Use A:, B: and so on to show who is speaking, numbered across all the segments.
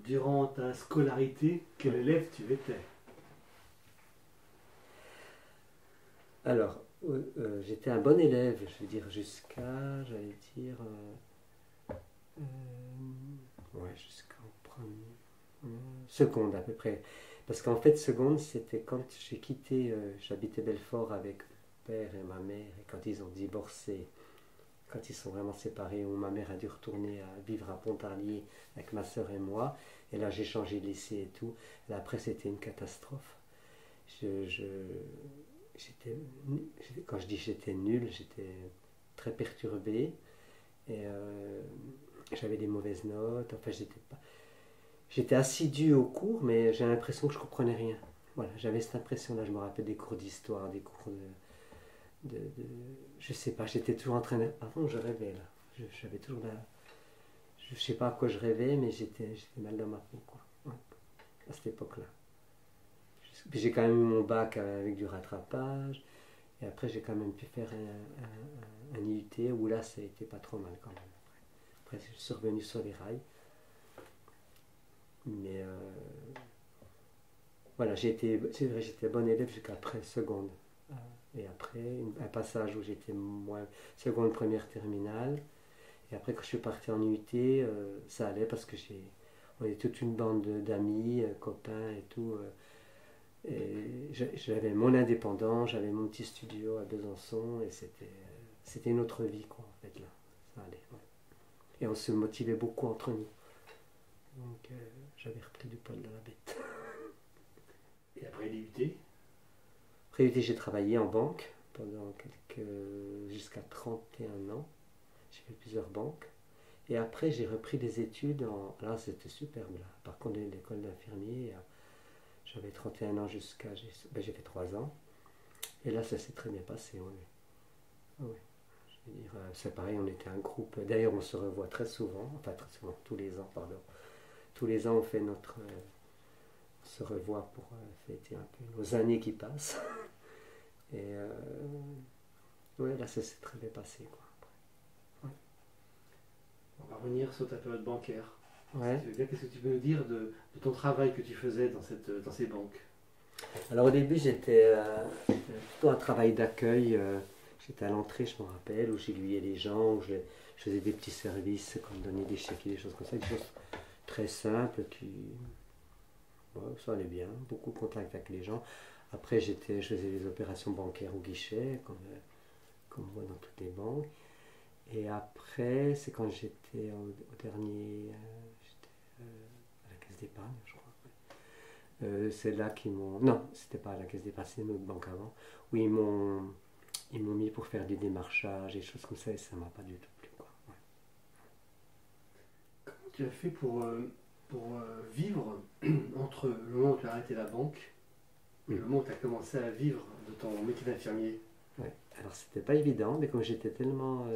A: durant ta scolarité, quel élève tu étais?
B: Alors, j'étais un bon élève, je veux dire, j'allais dire, ouais, jusqu'en seconde à peu près. Parce qu'en fait, seconde, c'était quand j'ai quitté, j'habitais Belfort avec mon père et ma mère, et quand ils ont divorcé, quand ils sont vraiment séparés, où ma mère a dû retourner à vivre à Pontarlier avec ma soeur et moi, et là j'ai changé de lycée et tout. Et après, c'était une catastrophe. Je, je, quand je dis j'étais nul, j'étais très perturbé, et j'avais des mauvaises notes, enfin j'étais assidu au cours, mais j'ai l'impression que je comprenais rien. Voilà, j'avais cette impression-là. Je me rappelle des cours d'histoire, des cours je sais pas, j'étais toujours en train de. Avant, je rêvais là. J'avais toujours la. Je sais pas à quoi je rêvais, mais j'étais mal dans ma peau, quoi. Ouais, à cette époque-là. Puis j'ai quand même eu mon bac avec du rattrapage. Et après, j'ai quand même pu faire un IUT où là, ça a été pas trop mal quand même. Après, je suis revenu sur les rails. Mais voilà, c'est vrai, j'étais bon élève jusqu'après seconde. Et après, un passage où j'étais moins seconde, première, terminale. Et après, quand je suis parti en UT, ça allait parce que on est toute une bande d'amis, copains et tout. Et j'avais mon indépendant, j'avais mon petit studio à Besançon et c'était une autre vie, quoi, en fait, là. Ça allait. Ouais. Et on se motivait beaucoup entre nous. Donc, j'avais repris du poil de la bête.
A: Et après l'IUT?
B: Après UT, j'ai travaillé en banque pendant jusqu'à 31 ans. J'ai fait plusieurs banques. Et après, j'ai repris des études là, c'était superbe, là. Par contre, l'école d'infirmier, j'avais 31 ans jusqu'à. J'ai fait 3 ans. Et là, ça s'est très bien passé, oui. Oui. Je veux dire, c'est pareil, on était un groupe. D'ailleurs, on se revoit très souvent, enfin très souvent, tous les ans, pardon. Tous les ans, on fait on se revoit pour fêter un peu nos années qui passent. Et ouais, là, ça s'est très bien passé, quoi. Ouais.
A: On va revenir sur ta période bancaire.
B: Ouais.
A: Qu'est-ce que tu peux nous dire de ton travail que tu faisais dans ces banques?
B: Alors au début, j'étais plutôt un travail d'accueil. J'étais à l'entrée, je me rappelle, où j'aiguillais les gens, je faisais des petits services, comme donner des chèques et des choses comme ça, des choses très simples qui, ouais, ça allait bien, beaucoup de contact avec les gens. Après, je faisais des opérations bancaires au guichet, comme on voit dans toutes les banques. Et après, c'est quand j'étais au dernier, j'étais à la caisse d'épargne, je crois. C'est là qu'ils m'ont. Non, c'était pas à la caisse d'épargne, c'est une autre banque avant. Où ils m'ont mis pour faire du démarchage et des choses comme ça, et ça m'a pas du tout plu, quoi. Ouais.
A: Comment tu as fait pour vivre entre le moment où tu as arrêté la banque et le moment où tu as commencé à vivre de ton métier d'infirmier?
B: Ouais. Alors c'était pas évident, mais comme j'étais tellement.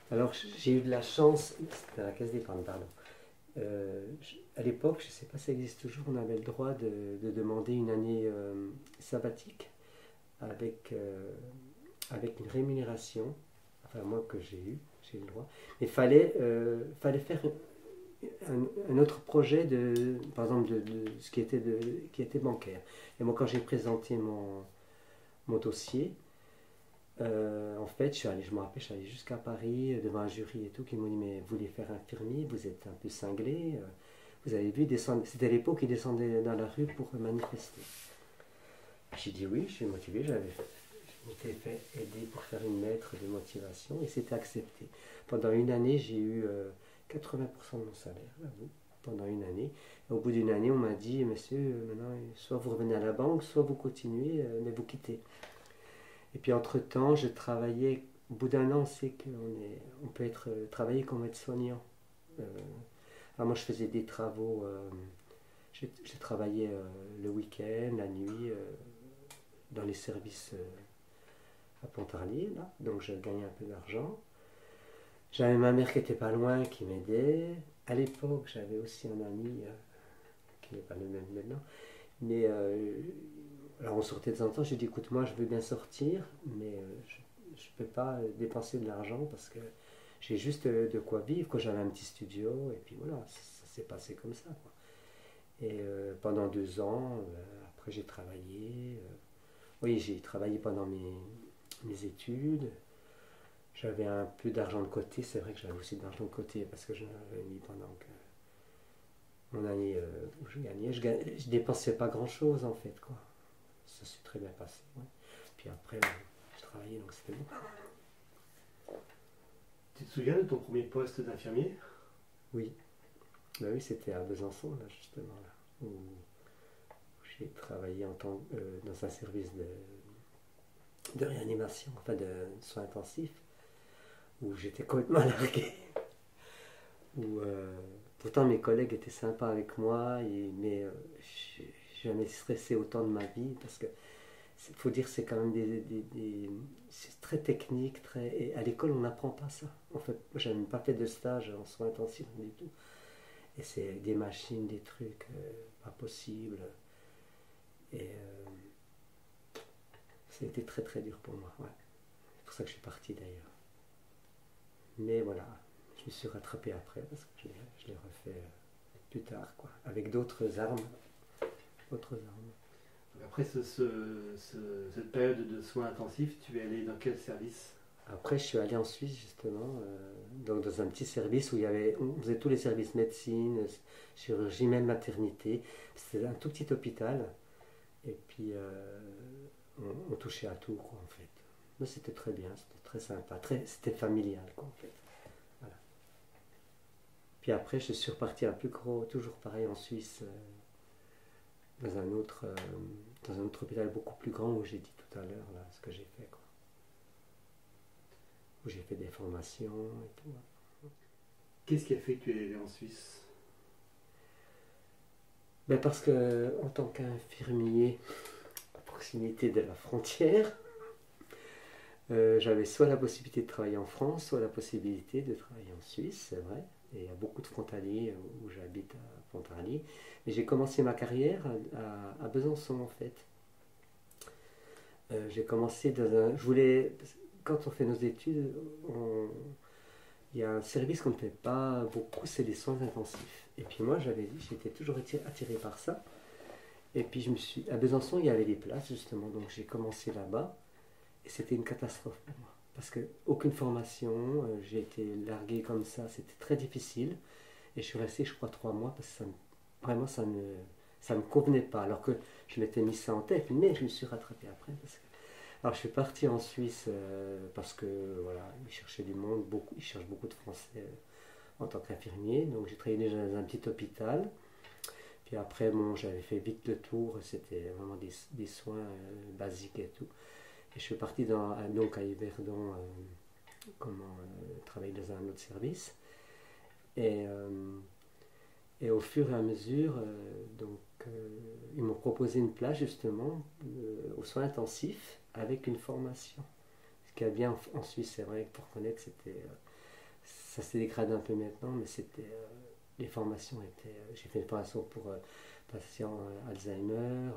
B: Alors j'ai eu de la chance. C'était à la caisse d'épargne, pardon. À l'époque, je ne sais pas si ça existe toujours, on avait le droit de demander une année sabbatique avec une rémunération, enfin moi que j'ai eu le droit. Mais fallait faire un autre projet par exemple de ce qui était bancaire. Et moi quand j'ai présenté mon dossier, en fait, je me rappelle, je suis allé jusqu'à Paris devant un jury et tout, qui m'ont dit mais vous voulez faire infirmier, vous êtes un peu cinglé, vous avez vu descendre, c'était à l'époque ils descendaient dans la rue pour manifester. J'ai dit oui, je suis motivé, je m'étais fait aider pour faire une lettre de motivation et c'était accepté. Pendant une année, j'ai eu 80% de mon salaire, j'avoue, pendant une année. Et au bout d'une année, on m'a dit monsieur, maintenant, soit vous revenez à la banque, soit vous continuez, mais vous quittez. Et puis entre-temps, je travaillais, au bout d'un an, on sait on peut travailler comme aide-soignant. Euh, alors moi, je faisais des travaux, j'ai travaillé le week-end, la nuit, dans les services à Pontarlier, là, donc je gagnais un peu d'argent. J'avais ma mère qui était pas loin, qui m'aidait. À l'époque, j'avais aussi un ami, qui n'est pas le même maintenant, mais alors on sortait de temps en temps, j'ai dit écoute moi je veux bien sortir, mais je ne peux pas dépenser de l'argent parce que j'ai juste de quoi vivre, quand j'avais un petit studio, et puis voilà, s'est passé comme ça, quoi. Et pendant 2 ans, après j'ai travaillé. Oui, j'ai travaillé pendant mes études. J'avais un peu d'argent de côté. C'est vrai que j'avais aussi de l'argent de côté parce que j'en avais mis pendant mon année où je gagnais. Je dépensais pas grand-chose en fait, quoi. Ça s'est très bien passé. Ouais. Puis après, je travaillais, donc c'était bon.
A: Tu te souviens de ton premier poste d'infirmier?
B: Oui, bah oui, c'était à Besançon, là, justement, là, où j'ai travaillé dans un service de réanimation, enfin de soins intensifs, où j'étais complètement largué. Où, pourtant, mes collègues étaient sympas avec moi, mais j'ai jamais stressé autant de ma vie, parce que il faut dire c'est quand même c'est très technique, et à l'école on n'apprend pas ça. En fait, moi j'avais même pas fait de stage en soins intensifs du tout. Et c'est des machines, des trucs pas possibles. Et c'était très très dur pour moi. Ouais. C'est pour ça que je suis parti d'ailleurs. Mais voilà, je me suis rattrapé après parce que je l'ai refait plus tard, quoi, avec d'autres armes. Autres armes.
A: Après cette période de soins intensifs, tu es allé dans quel service?
B: Après, je suis allé en Suisse, justement, donc dans un petit service où on faisait tous les services médecine, chirurgie, même maternité. C'était un tout petit hôpital. Et puis, on touchait à tout, quoi, en fait. Mais c'était très bien, c'était très sympa, c'était familial, quoi, en fait. Voilà. Puis après, je suis reparti un plus gros, toujours pareil, en Suisse, dans un autre hôpital beaucoup plus grand où j'ai dit tout à l'heure, là, ce que j'ai fait, quoi. Où j'ai fait des formations et tout.
A: Qu'est-ce qui a fait que tu es allé en Suisse?
B: Ben parce que en tant qu'infirmier à proximité de la frontière, j'avais soit la possibilité de travailler en France, soit la possibilité de travailler en Suisse, c'est vrai. Et il y a beaucoup de frontaliers où j'habite à Pontarlier. Mais j'ai commencé ma carrière à Besançon en fait. J'ai commencé quand on fait nos études, il y a un service qu'on ne fait pas beaucoup, c'est les soins intensifs. Et puis moi, j'étais toujours attiré par ça. Et puis à Besançon, il y avait des places justement, donc j'ai commencé là-bas. Et c'était une catastrophe pour moi. Parce que aucune formation, j'ai été largué comme c'était très difficile. Et je suis resté, je crois, 3 mois parce que vraiment, ça me convenait pas. Alors que je m'étais mis ça en tête, mais je me suis rattrapé après. Alors je suis parti en Suisse parce que voilà, ils cherchaient du monde, ils cherchent beaucoup de Français en tant qu'infirmier. Donc j'ai travaillé déjà dans un petit hôpital. Puis après, bon, j'avais fait vite le tour, c'était vraiment des soins basiques et tout. Et je suis parti donc à Yverdon travailler dans un autre service. Et au fur et à mesure, ils m'ont proposé une place justement aux soins intensifs avec une formation. Ce qui est bien en Suisse, c'est vrai que pour connaître, ça s'est dégradé un peu maintenant, mais les formations étaient. J'ai fait une formation pour patients Alzheimer,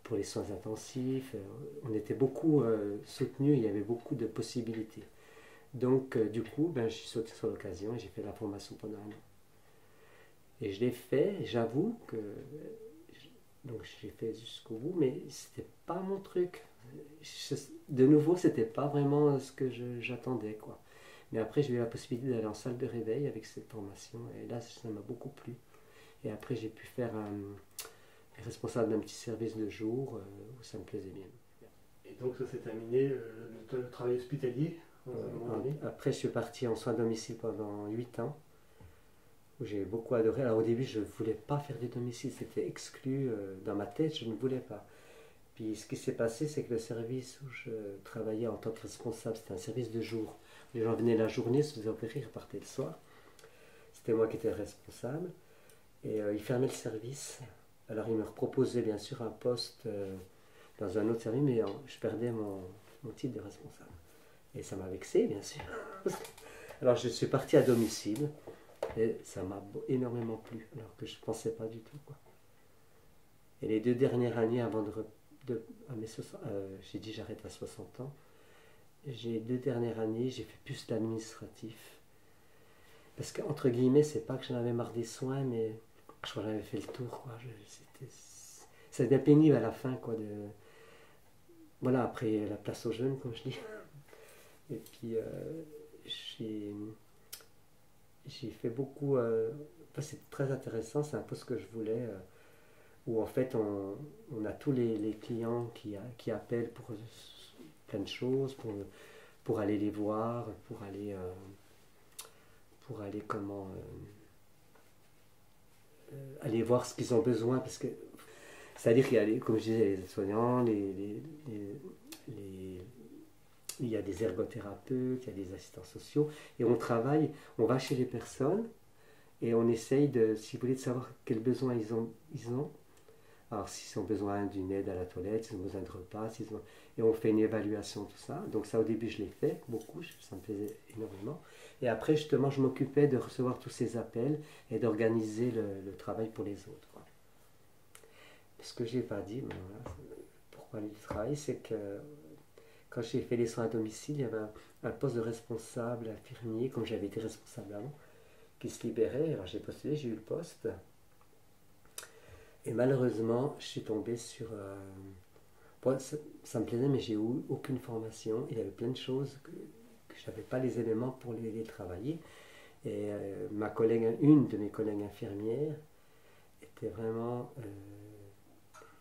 B: pour les soins intensifs. On était beaucoup soutenus, il y avait beaucoup de possibilités. Donc, du coup, je suis sauté sur l'occasion et j'ai fait la formation pendant 1 an. Et je l'ai fait, j'avoue que. Donc, j'ai fait jusqu'au bout, mais c'était pas mon truc. De nouveau, c'était pas vraiment ce que j'attendais, quoi. Mais après, j'ai eu la possibilité d'aller en salle de réveil avec cette formation, et là, ça m'a beaucoup plu. Et après, j'ai pu faire responsable d'un petit service de jour où ça me plaisait bien.
A: Et donc, ça s'est terminé, le travail hospitalier
B: après, je suis parti en soins à domicile pendant 8 ans, où j'ai beaucoup adoré. Alors, au début, je ne voulais pas faire du domicile, c'était exclu dans ma tête, je ne voulais pas. Puis, ce qui s'est passé, c'est que le service où je travaillais en tant que responsable, c'était un service de jour. Les gens venaient la journée, se faisaient opérer, repartaient le soir. C'était moi qui étais responsable. Et ils fermaient le service. Alors, ils me proposaient bien sûr un poste dans un autre service, mais je perdais mon titre de responsable. Et ça m'a vexé, bien sûr. Alors, je suis parti à domicile. Et ça m'a énormément plu, alors que je ne pensais pas du tout, quoi. Et les 2 dernières années avant à mes 60, j'ai dit j'arrête à 60 ans. Les 2 dernières années, j'ai fait plus l'administratif. Parce qu'entre guillemets, c'est pas que j'en avais marre des soins, mais je crois que j'avais fait le tour, quoi. Ça devient pénible à la fin, quoi. Voilà, après la place aux jeunes, comme je dis. Et puis, j'ai j'ai fait beaucoup. Enfin, c'est très intéressant, c'est un peu ce que je voulais. Où en fait, on a tous les clients qui appellent pour plein de choses, pour aller les voir, pour aller comment. Aller voir ce qu'ils ont besoin, parce que c'est-à-dire qu'il y a, comme je disais, les soignants, les- il y a des ergothérapeutes, il y a des assistants sociaux, et on travaille, on va chez les personnes, et on essaye de, si vous voulez, de savoir quels besoins ils ont. Alors, s'ils ont besoin d'une aide à la toilette, s'ils ont besoin de repas, et on fait une évaluation, tout ça. Donc ça, au début, je l'ai fait, beaucoup, ça me plaisait énormément. Et après, justement, je m'occupais de recevoir tous ces appels et d'organiser le travail pour les autres, quoi. Ce que je n'ai pas dit, mais voilà, pourquoi le travail, c'est que quand j'ai fait les soins à domicile, il y avait un poste de responsable infirmier, comme j'avais été responsable avant, qui se libérait. Alors j'ai postulé, j'ai eu le poste. Et malheureusement, je suis tombé sur... bon, ça me plaisait, mais j'ai eu aucune formation. Il y avait plein de choses que je n'avais pas les éléments pour les travailler. Et une de mes collègues infirmières était vraiment...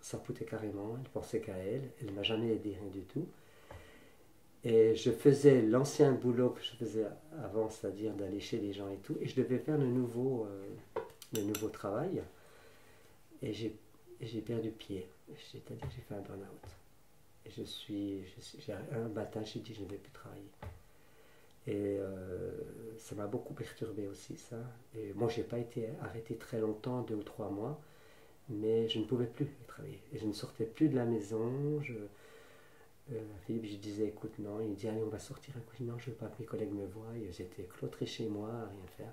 B: s'en foutait carrément, elle pensait qu'à elle. Elle ne m'a jamais aidé, rien du tout. Et je faisais l'ancien boulot que je faisais avant, c'est-à-dire d'aller chez les gens et tout. Et je devais faire le nouveau travail. Et j'ai perdu pied. C'est-à-dire que j'ai fait un burn-out. Et un matin, j'ai dit je ne vais plus travailler. Et ça m'a beaucoup perturbé aussi, ça. Et moi, je n'ai pas été arrêté très longtemps, 2 ou 3 mois, mais je ne pouvais plus travailler. Et je ne sortais plus de la maison. Philippe, je disais, écoute, non. Il me dit, allez, on va sortir un coup. Non, je ne veux pas que mes collègues me voient. J'étais cloîtré chez moi, à rien faire.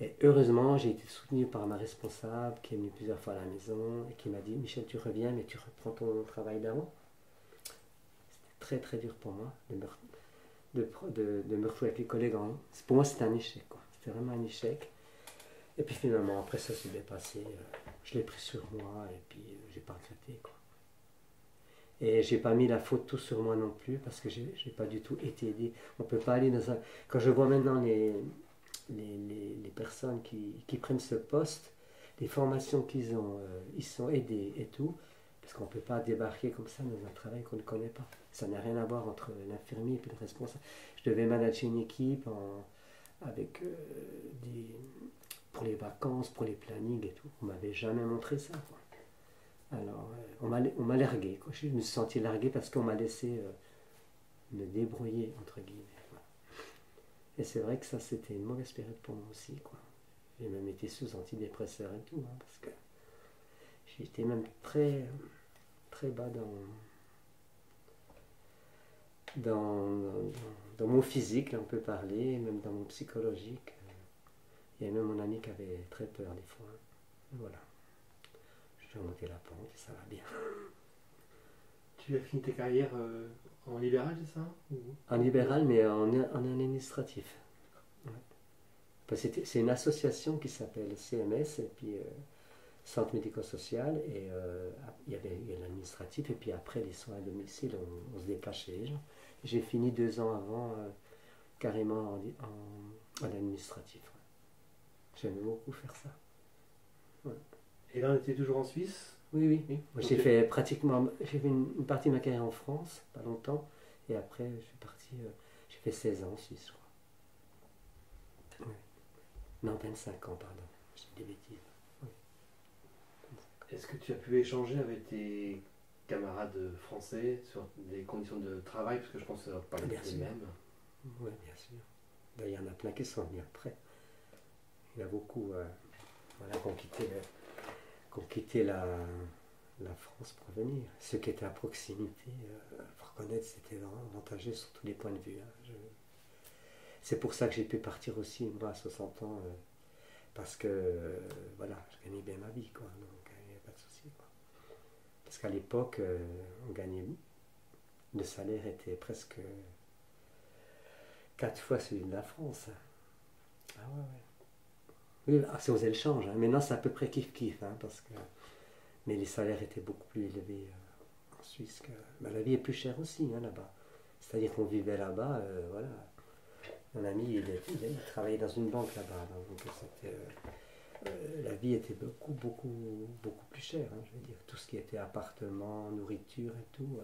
B: Et heureusement, j'ai été soutenu par ma responsable qui est venue plusieurs fois à la maison et qui m'a dit, Michel, tu reviens, mais tu reprends ton travail d'avant. C'était très très dur pour moi de me retrouver avec les collègues. Pour moi, c'était un échec, quoi. C'était vraiment un échec. Et puis finalement, après ça s'est bien passé. Je l'ai pris sur moi et puis j'ai pas regretté, quoi. Et j'ai pas mis la faute tout sur moi non plus parce que j'ai pas du tout été aidé. On peut pas aller dans un... Quand je vois maintenant les personnes qui prennent ce poste, les formations qu'ils ont, ils sont aidés et tout, parce qu'on ne peut pas débarquer comme ça dans un travail qu'on ne connaît pas. Ça n'a rien à voir entre l'infirmier et le responsable. Je devais manager une équipe avec pour les vacances, pour les plannings et tout. On ne m'avait jamais montré ça, quoi. Alors, on m'a largué, quoi. Je me suis senti largué parce qu'on m'a laissé me débrouiller, entre guillemets. Et c'est vrai que ça, c'était une mauvaise période pour moi aussi, quoi. J'ai même été sous antidépresseurs et tout, hein, parce que j'étais même très, très bas dans mon physique, là on peut parler, même dans mon psychologique. Il y a même mon ami qui avait très peur des fois. Voilà. Je vais remonter la pente et ça va bien.
A: Tu as fini ta carrière en libéral, c'est ça?
B: En libéral, mais en administratif. Ouais. C'est une association qui s'appelle CMS, et puis Centre médico-social, et il y a l'administratif, et puis après les soins à domicile, on se déplace chez les gens. J'ai fini 2 ans avant, carrément en administratif. Ouais. J'aime beaucoup faire ça. Ouais.
A: Et là, on était toujours en Suisse?
B: Oui.
A: Oui.
B: Moi, j'ai fait une partie de ma carrière en France, pas longtemps, et après, je suis parti, j'ai fait 16 ans en Suisse, je crois. Ouais. Non, 25 ans, pardon, j'ai dit des bêtises. Oui.
A: Est-ce que tu as pu échanger avec tes camarades français sur des conditions de travail? Parce que je pense que ça ne va pas être les mêmes.
B: Oui, bien sûr. D'ailleurs, il y en a plein qui sont venus après. Il y en a beaucoup voilà, qui ont quitté la France pour venir. Ceux qui étaient à proximité, il faut reconnaître, c'était vraiment avantageux sur tous les points de vue. Hein. C'est pour ça que j'ai pu partir aussi, moi, à 60 ans, parce que, voilà, je gagnais bien ma vie, quoi. Donc, il n'y a pas de souci, quoi. Parce qu'à l'époque, on gagnait, le salaire était presque 4 fois celui de la France. Ah ouais, ouais. Oui, si on faisait le change. Hein. Maintenant, c'est à peu près kiff-kiff. Hein, parce que... Mais les salaires étaient beaucoup plus élevés en Suisse. Ben, la vie est plus chère aussi hein, là-bas. C'est-à-dire qu'on vivait là-bas, voilà. Mon ami, il travaillait dans une banque là-bas. Donc c'était, la vie était beaucoup plus chère. Hein, je veux dire, tout ce qui était appartement, nourriture et tout,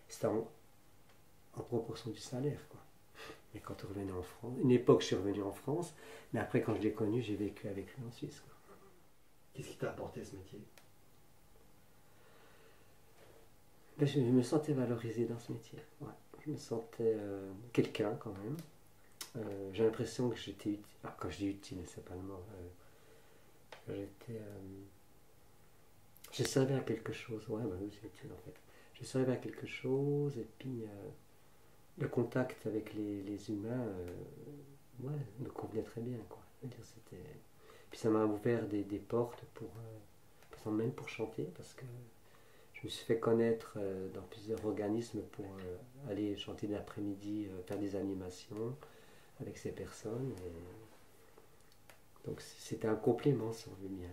B: c'était en proportion du salaire. Quoi. Et quand on revenait en France, une époque je suis revenu en France, mais après quand je l'ai connu, j'ai vécu avec lui en Suisse. Quoi.
A: Qu'est-ce qui t'a apporté ce métier?
B: Ben, je me sentais valorisé dans ce métier. Ouais. Je me sentais quelqu'un quand même. J'ai l'impression que j'étais utile. Ah, quand je dis utile, c'est pas le mot. J'étais. Je servais à quelque chose. Ouais, bah oui, c'est utile en fait. Je servais à quelque chose et puis le contact avec les humains ouais, me convenait très bien. Quoi. Je veux dire, c'était... Puis ça m'a ouvert des portes pour. Par exemple, même pour chanter parce que je me suis fait connaître dans plusieurs organismes pour aller chanter l'après-midi, faire des animations avec ces personnes. Et... Donc c'était un complément, si on veut bien.